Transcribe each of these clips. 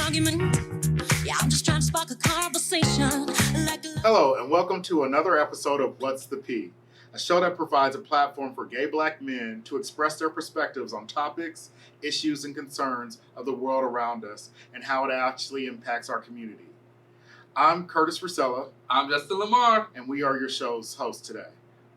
argument. Yeah, I'm just trying to spark a conversation. Hello, and welcome to another episode of What's the P, a show that provides a platform for gay black men to express their perspectives on topics, issues, and concerns of the world around us and how it actually impacts our community. I'm Curtis Rusella. I'm Justin Lamar. And we are your show's host today.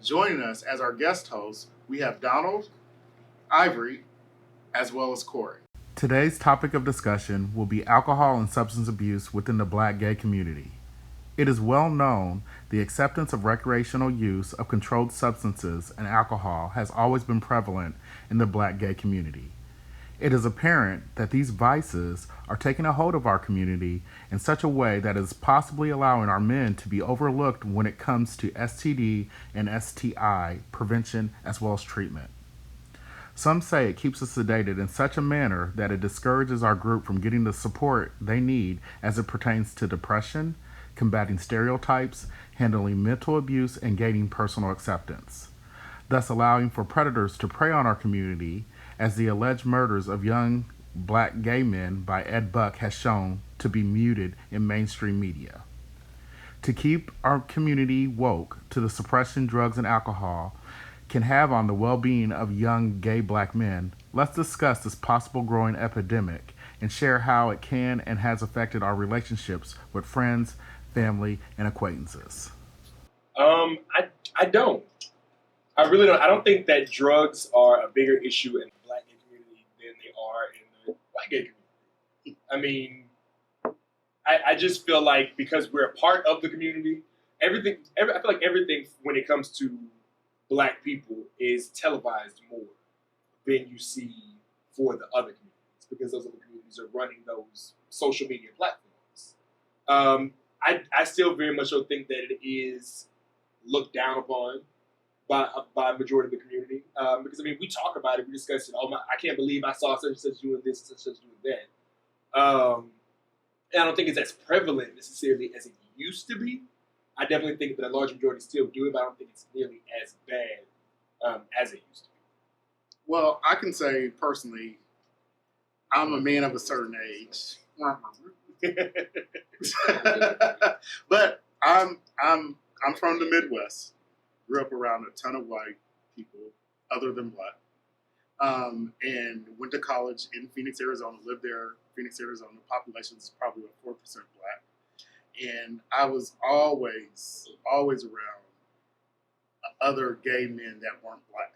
Joining us as our guest hosts, we have Donald, Ivory, as well as Corey. Today's topic of discussion will be alcohol and substance abuse within the black gay community. It is well known the acceptance of recreational use of controlled substances and alcohol has always been prevalent in the black gay community. It is apparent that these vices are taking a hold of our community in such a way that is possibly allowing our men to be overlooked when it comes to STD and STI prevention as well as treatment. Some say it keeps us sedated in such a manner that it discourages our group from getting the support they need as it pertains to depression, combating stereotypes, handling mental abuse, and gaining personal acceptance, thus allowing for predators to prey on our community, as the alleged murders of young black gay men by Ed Buck has shown to be muted in mainstream media. To keep our community woke to the suppression drugs and alcohol can have on the well-being of young gay black men, let's discuss this possible growing epidemic and share how it can and has affected our relationships with friends, family, and acquaintances. I don't. I really don't. I don't think that drugs are a bigger issue in the black gay community than they are in the white gay community. I mean, I just feel like because we're a part of the community, I feel like everything when it comes to black people is televised more than you see for the other communities because those other communities are running those social media platforms. I still very much don't think that it is looked down upon by a majority of the community. Because, I mean, we talk about it, we discuss it. I can't believe I saw such and such doing this, such and such doing that. And I don't think it's as prevalent necessarily as it used to be. I definitely think that a large majority still do it, but I don't think it's nearly as bad as it used to be. Well, I can say personally, I'm a man of a certain age. But I'm from the Midwest. Grew up around a ton of white people, other than black, and went to college in Phoenix, Arizona. Lived there, Phoenix, Arizona. The population is probably about 4% black, and I was always around other gay men that weren't black,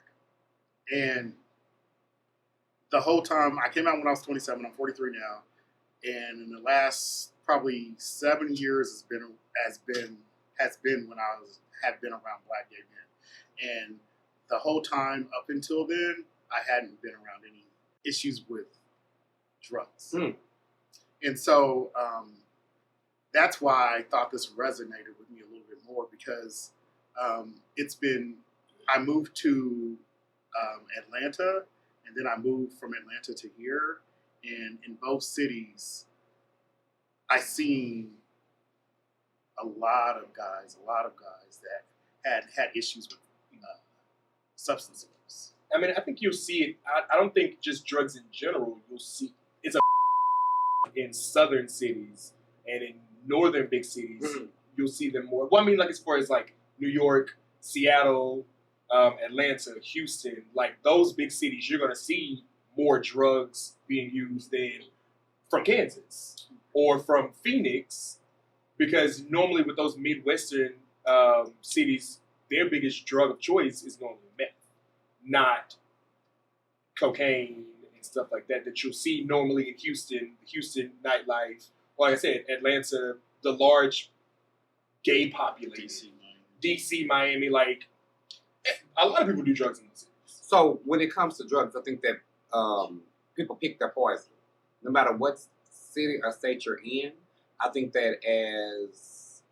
and the whole time I came out when I was 27. I'm 43 now. And in the last probably 7 years has been when I have been around black gay men. And the whole time up until then, I hadn't been around any issues with drugs. And so that's why I thought this resonated with me a little bit more because I moved to Atlanta, and then I moved from Atlanta to here. And in both cities, I seen a lot of guys that had issues with substance abuse. I mean, I think you'll see it. I don't think just drugs in general. You'll see it's in southern cities and in northern big cities. Mm-hmm. You'll see them more. Well, I mean, like as far as like New York, Seattle, Atlanta, Houston, like those big cities, you're going to see more drugs being used than from Kansas or from Phoenix, because normally with those Midwestern cities, their biggest drug of choice is normally meth, not cocaine and stuff like that you'll see normally in Houston nightlife. Like I said, Atlanta, the large gay population, DC, Miami, like a lot of people do drugs in those cities. So when it comes to drugs, I think that people pick their poison. No matter what city or state you're in, I think that as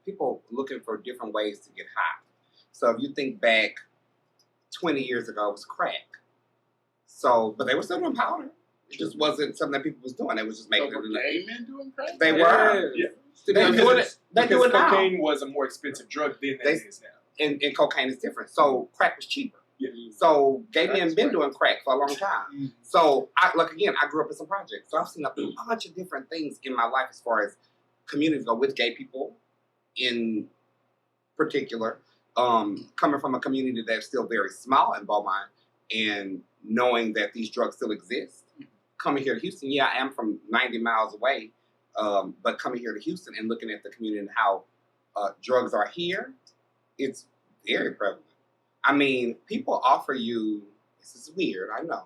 people looking for different ways to get high. So if you think back 20 years ago, it was crack. So, but they were still doing powder. It just wasn't something that people was doing. They was just making it. Were gay men doing crack? They were. Yeah. They're doing it. They're doing it now. Cocaine was a more expensive drug then than it is now. And cocaine is different. So crack was cheaper. Yeah. So gay men That's been right. doing crack for a long time. So I grew up in some projects. So I've seen a bunch of different things in my life as far as communities go with gay people in particular. Coming from a community that's still very small in Beaumont and knowing that these drugs still exist. Coming here to Houston, yeah, I am from 90 miles away, but coming here to Houston and looking at the community and how drugs are here, it's very prevalent. I mean, people offer you, this is weird, I know.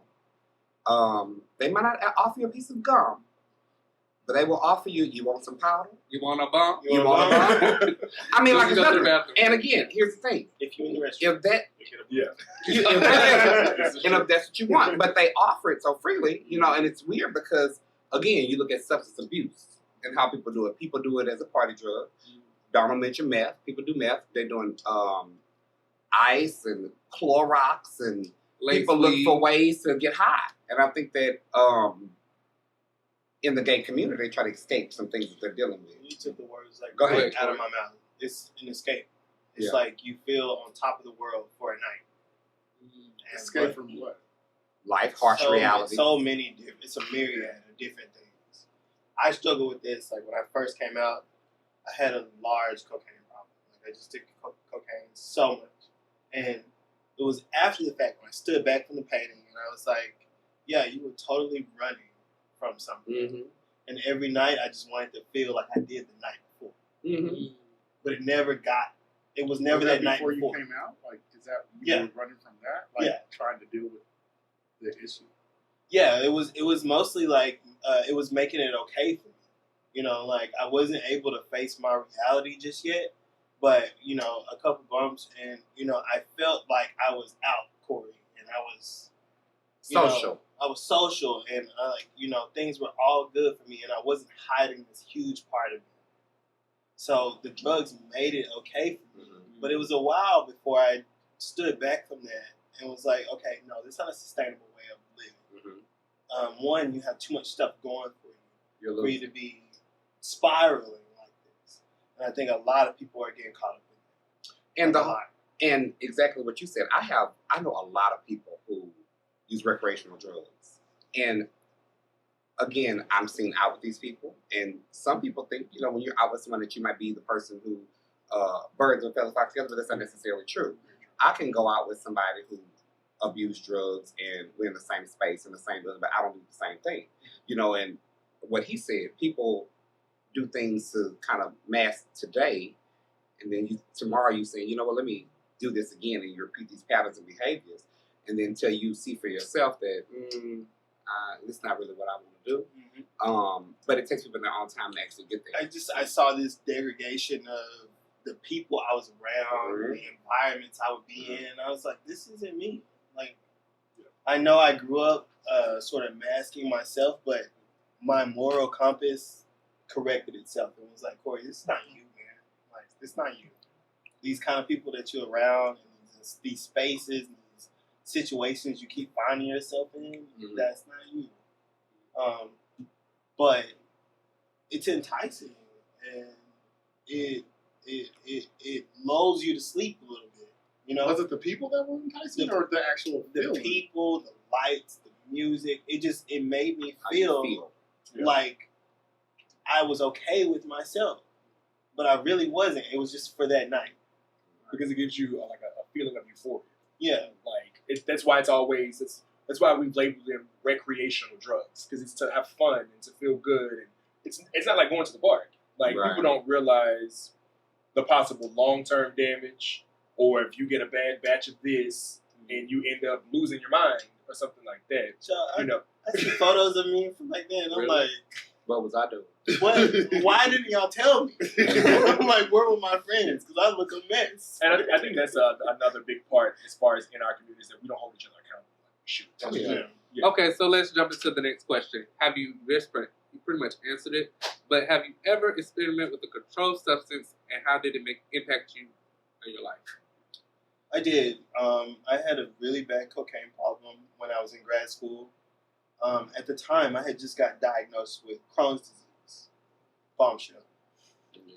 They might not offer you a piece of gum, but they will offer you want some powder? You want a bump? You want a bump? I mean, like, Just it's go to the nothing. bathroom. And again, here's the thing. If you're in the restaurant, If that, yeah. if that's what you want, but they offer it so freely, and it's weird because, again, you look at substance abuse and how people do it. People do it as a party drug. Donald mentioned meth. People do meth. They're doing ice and Clorox, and people look for ways to get high. And I think that in the gay community, they try to escape some things that they're dealing with. You took the words Go ahead. out of my mouth. It's an escape. It's Yeah. like you feel on top of the world for a night. And Escape from what? Life, harsh reality. So many different. It's a myriad of different things. I struggle with this. Like when I first came out, I had a large cocaine problem. Like I just took cocaine so much, and it was after the fact when I stood back from the painting and I was like, "Yeah, you were totally running from something." Mm-hmm. And every night I just wanted to feel like I did the night before, Mm-hmm. but it never got. It was never Was that night before before. you came out? Like, is that you Yeah. were running from that? Like, Yeah. trying to deal with the issue? Yeah, it was mostly like it was making it okay for me. Like I wasn't able to face my reality just yet, but a couple bumps and I felt like I was out, Corey, and I was Social. I was social, and things were all good for me, and I wasn't hiding this huge part of me. So the drugs made it okay for me, but it was a while before I stood back from that and was like, okay, no, this is not a sustainable way of living. Mm-hmm. One, you have too much stuff going for You're you losing. to be spiraling like this. And I think a lot of people are getting caught up in And that. the A lot. And exactly what you said. I know a lot of people who use recreational drugs. And again, I'm seen out with these people. And some people think, when you're out with someone that you might be the person who birds and feathers flock together, but that's not necessarily true. I can go out with somebody who abused drugs and we're in the same space in the same building, but I don't do the same thing. And what he said, people do things to kind of mask today, and then tomorrow you say, let me do this again, and you repeat these patterns and behaviors, and then until you see for yourself that it's not really what I want to do. Mm-hmm. But it takes people their own time to actually get there. I saw this degradation of the people I was around, the environments I would be in. I was like, this isn't me. Like, I know I grew up sort of masking myself, but my moral compass corrected itself. It was like, Corey, this is not you, man. Like, this is not you. These kind of people that you're around, and these spaces, and these situations you keep finding yourself in, that's not you. But it's enticing, and it lulls you to sleep a little bit. Was it the people that were enticing, or the actual The feeling? people, the lights, the music? It made me feel Yeah. like I was okay with myself, but I really wasn't. It was just for that night. Because it gives you like a feeling of euphoria. Yeah. Like that's why that's why we label them recreational drugs, because it's to have fun and to feel good, and it's not like going to the park. Like people don't realize the possible long-term damage, or if you get a bad batch of this and you end up losing your mind or something like that. So I see photos of me from back then. I'm like, what was I doing? what? Why didn't y'all tell me? I'm like, where were my friends? Because I look a mess. And I think that's another big part as far as in our communities, that we don't hold each other accountable. Shoot. Yeah. Okay, so let's jump into the next question. You pretty much answered it, but have you ever experimented with a controlled substance, and how did it impact you in your life? I did. I had a really bad cocaine problem when I was in grad school. At the time, I had just got diagnosed with Crohn's disease. Bombshell. Yeah.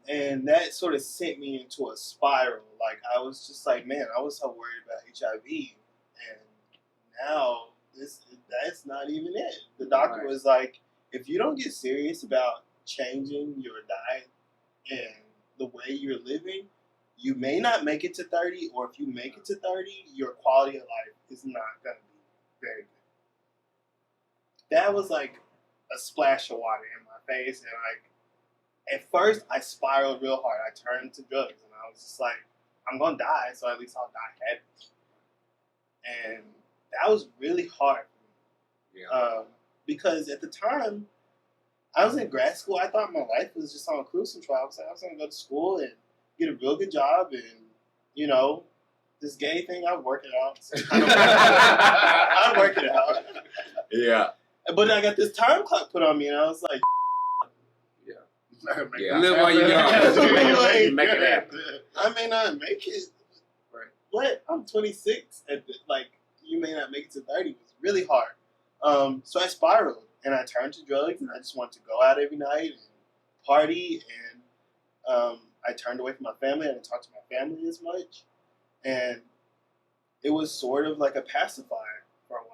And that sort of sent me into a spiral. Like, I was just like, man, I was so worried about HIV. And now that's not even it. The doctor was like, if you don't get serious about changing your diet and the way you're living, you may not make it to 30, or if you make it to 30, your quality of life is not going to be very good. That was like a splash of water in my face, and like, at first, I spiraled real hard. I turned to drugs, and I was just like, I'm going to die, so at least I'll die happy. And that was really hard for me. Yeah. Because at the time, I was in grad school. I thought my life was just on cruise control. I was going to go to school and get a real good job, and, you know, this gay thing, I'd work it out. I'd work it out. Yeah. But I got this time clock put on me, and I was like, Yeah. Live while you're young. like, Make it happen. I may not make it. Right. What? I'm 26. You may not make it to 30. It was really hard. So I spiraled, and I turned to drugs, and I just wanted to go out every night and party, and I turned away from my family. I didn't talk to my family as much, and it was sort of like a pacifier for a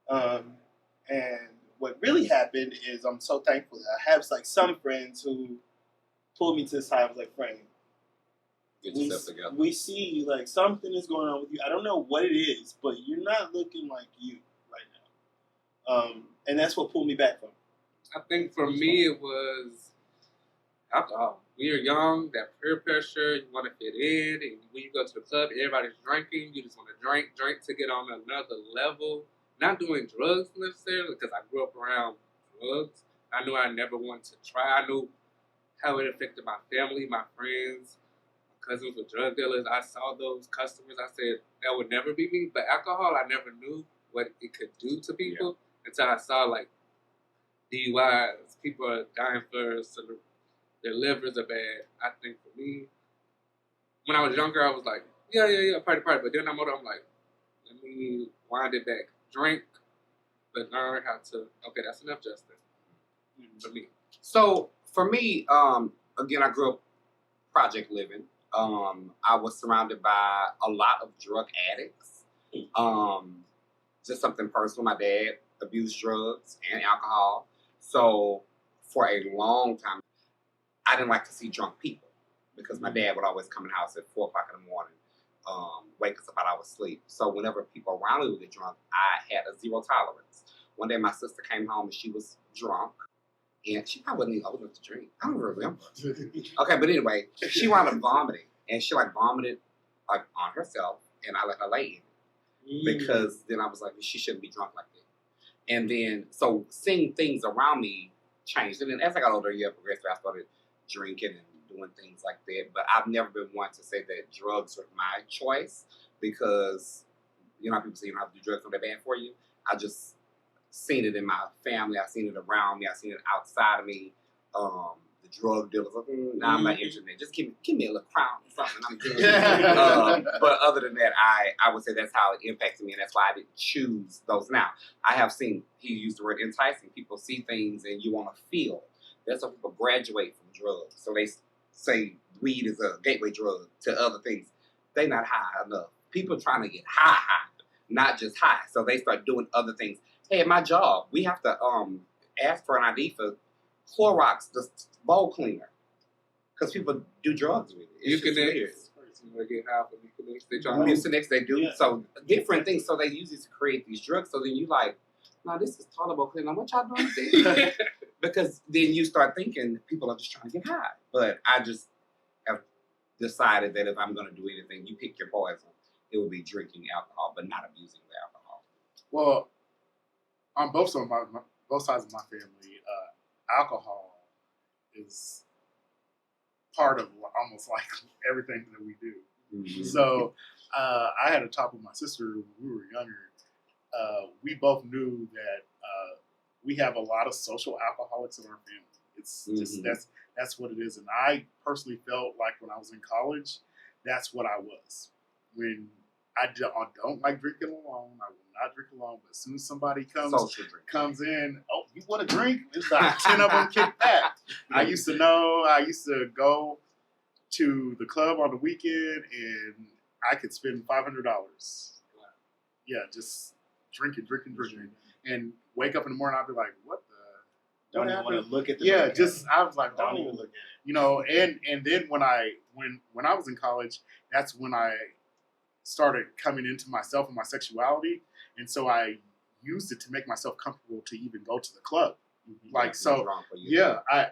while. And what really happened is, I'm so thankful that I have like some friends who pulled me to the side and was like, Frank, Get yourself together. we see like something is going on with you. I don't know what it is, but you're not looking like you right now. And that's what pulled me back from it. I think for me it was alcohol. When you're young, that peer pressure, you want to fit in, and when you go to the club, everybody's drinking, you just want to drink to get on another level. Not doing drugs necessarily, because I grew up around drugs. I knew I never wanted to try. I knew how it affected my family, my friends, my cousins were drug dealers. I saw those customers. I said, that would never be me. But alcohol, I never knew what it could do to people until I saw, like, DUIs. People are dying first, so their livers are bad. I think for me, when I was younger, I was like, yeah, party. But then I'm older, I'm like, let me wind it back. Drink, but learn how to. Okay, that's enough, Justin. For me. So for me, again, I grew up project living. I was surrounded by a lot of drug addicts. Just something personal. My dad abused drugs and alcohol. So for a long time, I didn't like to see drunk people because my dad would always come in the house at 4 o'clock in the morning. Wake us up out of our sleep. So whenever people around me would get drunk, I had a zero tolerance. One day my sister came home and she was drunk. And she probably wasn't even old enough to drink. I don't remember. Okay, but anyway, she wound up vomiting. And she vomited on herself, and I let her lay in it. Because then I was like, she shouldn't be drunk like that. And then, so seeing things around me changed. And then as I got older, progressed, I started drinking and doing things like that. But I've never been one to say that drugs were my choice because, you know, people say you don't have to do drugs when they're bad for you. I just seen it in my family. I seen it around me. I seen it outside of me. The drug dealers, nah, I'm not interested in that. Just give me a little crown or something. I'm good. But other than that, I would say that's how it impacted me, and that's why I didn't choose those. Now, I have seen, he used the word enticing. People see things and you want to feel. That's how people graduate from drugs. So they say weed is a gateway drug to other things. They not high enough. People trying to get high, not just high. So they start doing other things. Hey, at my job, we have to ask for an ID for Clorox, the bowl cleaner, because people do drugs with it. It's just weird. Get high from Mucinex. They try Mucinex, they do. Yeah. So different things. So they use it to create these drugs. So then you like, no, this is tolerable cleaner. What y'all doing with this? Because then you start thinking people are just trying to get high. But I just have decided that if I'm going to do anything, you pick your poison. It would be drinking alcohol, but not abusing the alcohol. Well, on both sides of my family, alcohol is part of almost like everything that we do. Mm-hmm. So I had a talk with my sister when we were younger. We both knew that we have a lot of social alcoholics in our family. It's just that's what it is. And I personally felt like when I was in college, that's what I was. When I don't like drinking alone. I will not drink alone. But as soon as somebody comes in, oh, you want a drink? There's about 10 of them kick back. I used to go to the club on the weekend and I could spend $500. Yeah, just drinking. And wake up in the morning, I'll be like, what the? Don't even want to look at the I was like, don't even look at it. You know, and then when I was in college, that's when I started coming into myself and my sexuality, and so I used it to make myself comfortable to even go to the club. Like, so, yeah, I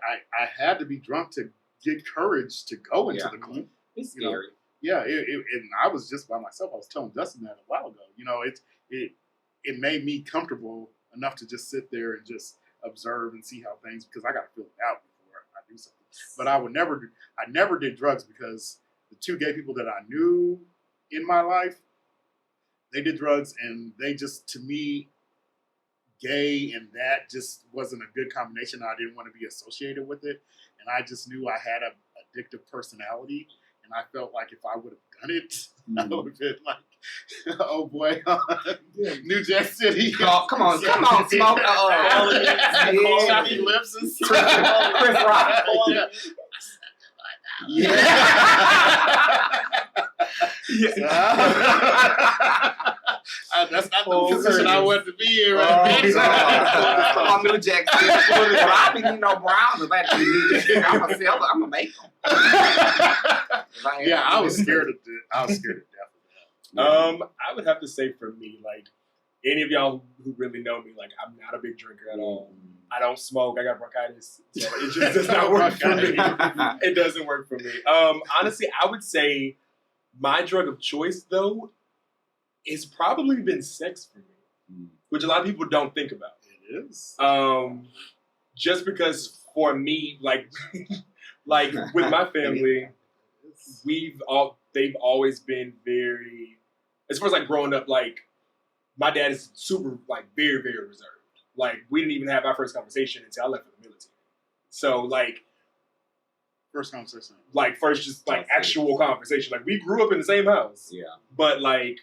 had to be drunk to get courage to go into the club. It's scary. Yeah, and I was just by myself. I was telling Justin that a while ago. You know, it made me comfortable enough to just sit there and just observe and see how things, because I got to feel it out before I do something. But I never did drugs because the two gay people that I knew in my life, they did drugs, and they just, to me, gay and that just wasn't a good combination. I didn't want to be associated with it, and I just knew I had a addictive personality, and I felt like if I would have done it, I would have been like, oh boy, New Jack City. Oh, come on, smoke. Choppy lips and stuff. Chris Rock. That's not the position I want to be in right now. Come on, New Jack City. I don't need no browns. If I had to be I'm a seller. I'm going to make them. Yeah, I was scared of death. I would have to say for me, like, any of y'all who really know me, like, I'm not a big drinker at all. I don't smoke. I got bronchitis. So it just does not work for me. It doesn't work for me. Honestly, I would say my drug of choice, though, has probably been sex for me, which a lot of people don't think about. It is. Just because for me, like with my family, they've always been very, as far as like growing up, like my dad is super, like very, very reserved. Like we didn't even have our first conversation until I left for the military. So like, first conversation, like first just like actual conversation. Like we grew up in the same house, but like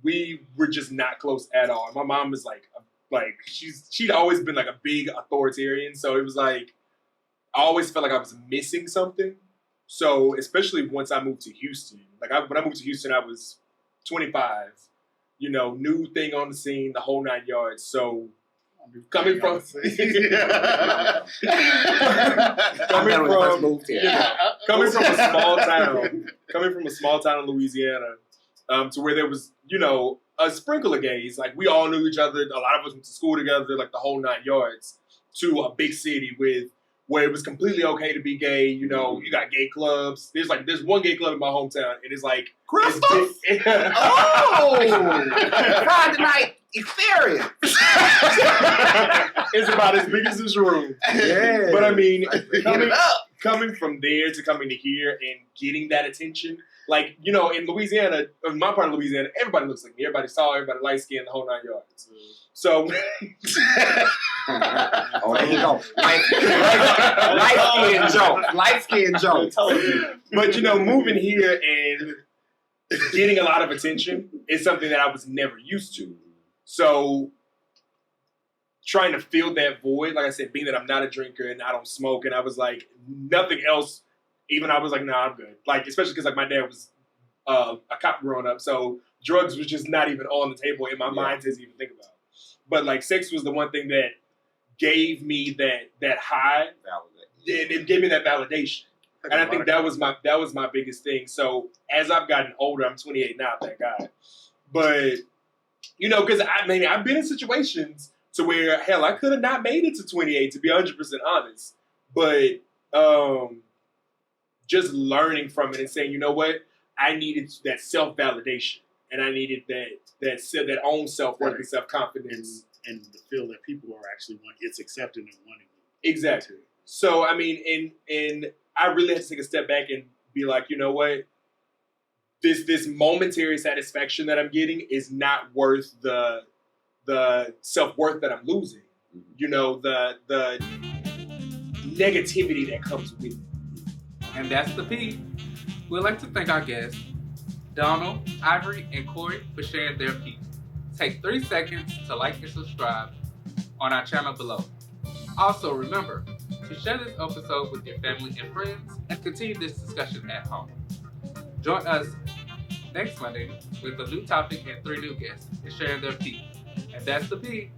we were just not close at all. And my mom is like she'd always been like a big authoritarian. So it was like I always felt like I was missing something. So especially once I moved to Houston, like when I moved to Houston, I was 25. You know, new thing on the scene, the whole 9 yards. So coming from a small town in Louisiana, to where there was, you know, a sprinkle of gays. Like we all knew each other. A lot of us went to school together, like the whole 9 yards. To a big city where it was completely okay to be gay. You know, you got gay clubs. There's one gay club in my hometown, and it's like Crystal. Friday night experience. It's about as big as this room. Yeah. But I mean, coming from there to coming to here and getting that attention, like, you know, in Louisiana, in my part of Louisiana, everybody looks like me. Everybody's tall, everybody light skinned, the whole 9 yards. So, oh, there you go. Light skin joke. But you know, moving here and getting a lot of attention is something that I was never used to. So, trying to fill that void, like I said, being that I'm not a drinker and I don't smoke, and I was like, nothing else. Even I was like, nah, I'm good. Like, especially because like my dad was a cop growing up, so drugs was just not even on the table in my mind to even think about. But like, sex was the one thing that gave me that high, and it gave me that validation. And I think that was my biggest thing. So as I've gotten older, I'm 28 now, thank God. But you know, because I've been in situations to where hell, I could have not made it to 28, to be 100% honest. But just learning from it and saying, you know what, I needed that self-validation, and I needed that own self-worth and self-confidence, and to feel that people are actually it's accepting and wanting you. Exactly. So I mean, and I really had to take a step back and be like, you know what, this momentary satisfaction that I'm getting is not worth the self-worth that I'm losing. You know, the negativity that comes with it. And that's the P. We'd like to thank our guests Donald, Ivory, and Corey for sharing their piece. Take 3 seconds to like and subscribe on our channel below. Also remember to share this episode with your family and friends and continue this discussion at home. Join us next Monday with a new topic and 3 new guests and sharing their piece. And that's the P.